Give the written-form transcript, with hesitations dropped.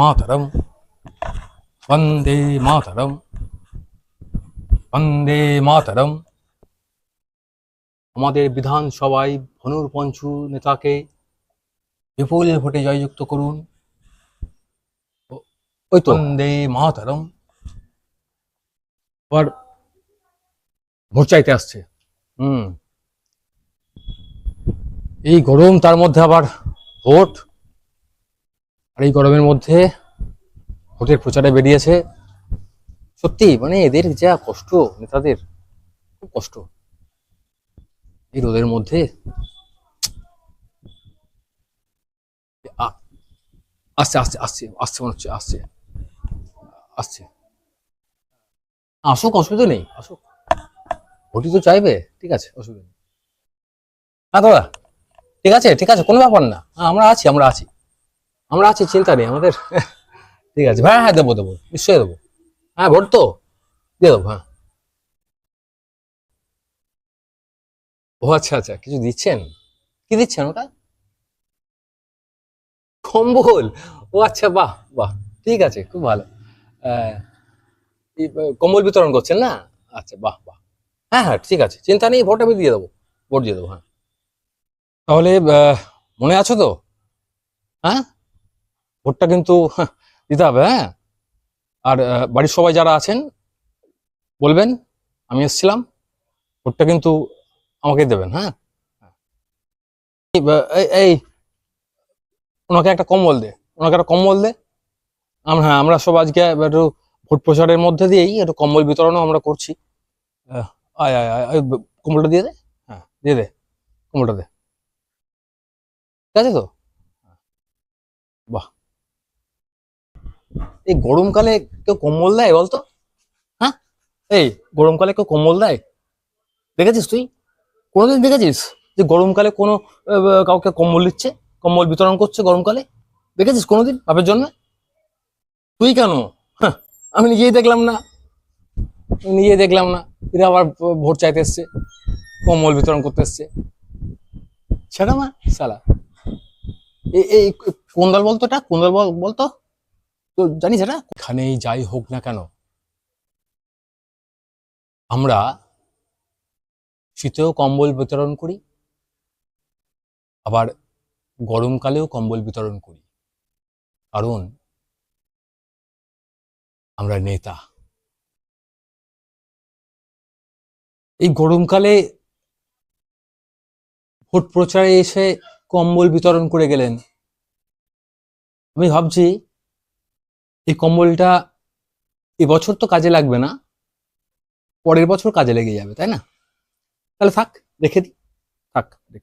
মাতরম, বন্দে মাতরম, বন্দে মাতরম। আমাদের বিধানসভায় ধনুর্পঞ্চু নেতাকে বিপুল ভোটে জয়যুক্ত করুন। ওই তো বন্দে মাতরম। আবার ভোট চাইতে আসছে। এই গরম, তার মধ্যে আবার ভোট। আর এই গরমের মধ্যে ভোটের প্রচারে বেরিয়েছে। সত্যি মানে এদের যা কষ্ট, নেতাদের খুব কষ্ট এই রোদের মধ্যে। আসছে আসছে আসছে আসছে মনে হচ্ছে, আসছে আসছে। আসুক, অসুবিধা নেই, আসুক। ভোটই তো চাইবে, ঠিক আছে, অসুবিধা নেই। হ্যাঁ দাদা, ঠিক আছে ঠিক আছে, কোনো ব্যাপার না। হ্যাঁ, আমরা আছি, আমরা আছি, আমরা আছি, চিন্তা নেই আমাদের। ঠিক আছে, হ্যাঁ হ্যাঁ, দেবো দেবো, নিশ্চয়ই দেবো। হ্যাঁ, ভোট তো দিয়ে দেবো। হ্যাঁ। ও আচ্ছা আচ্ছা, কিছু দিচ্ছেন? কি দিচ্ছেন ওটা? কম্বল? ও আচ্ছা, বাহ বাহ, ঠিক আছে, খুব ভালো। আহ, কম্বল বিতরণ করছেন না? আচ্ছা, বাহ বাহ। হ্যাঁ হ্যাঁ, ঠিক আছে, চিন্তা নেই, ভোট আমি দিয়ে দেবো, ভোট দিয়ে দেবো। হ্যাঁ, তাহলে মনে আছো তো? হ্যাঁ, ভোটটা কিন্তু দিতে হবে। হ্যাঁ, আর বাড়ির সবাই যারা আছেন বলবেন আমি এসেছিলাম, ভোটটা কিন্তু আমাকে দেবেন। হ্যাঁ, এই ওনাকে একটা কম্বল দে, ওনাকে একটা কম্বল দে। হ্যাঁ, আমরা সব আজকে একটু ভোট প্রচারের মধ্যে দিয়েই একটু কম্বল বিতরণও আমরা করছি। আহ, আয় আয় আয় আয়, কম্বলটা দিয়ে দে। হ্যাঁ, দিয়ে দে, কম্বলটা দে। ঠিক আছে তো? বাহ। এই গরমকালে কেউ কম্বল দেয় বলতো? হ্যাঁ, এই গরমকালে কেউ কম্বল দেয়? দেখেছিস তুই? কোনোদিন দেখেছিস যে গরমকালে কোনো কাউকে কম্বল দিচ্ছে, কম্বল বিতরণ করছে গরমকালে? দেখেছিস কোনোদিন বাপের জন্য? তুই কেন? হ্যাঁ, আমি নিজেই দেখলাম না, নিজেই দেখলাম না। এরা আবার ভোট চাইতে এসছে, কম্বল বিতরণ করতে এসছে। সেটা মা সালা, এই কোন দল বলতো? এটা কোন দল বলতো? তো জানিস এটা? এখানেই যাই হোক না কেন, আমরা শীতেও কম্বল বিতরণ করি, আবার গরমকালেও কম্বল বিতরণ করি, কারণ আমরা নেতা। এই গরমকালে ভোট প্রচারে এসে কম্বল বিতরণ করে গেলেন। আমি ভাবছি এই কম্বলটা এবছর তো কাজে লাগবে না, পরের বছর কাজে লেগে যাবে, তাই না? তাহলে থাক, রেখে দিই, থাক রেখে।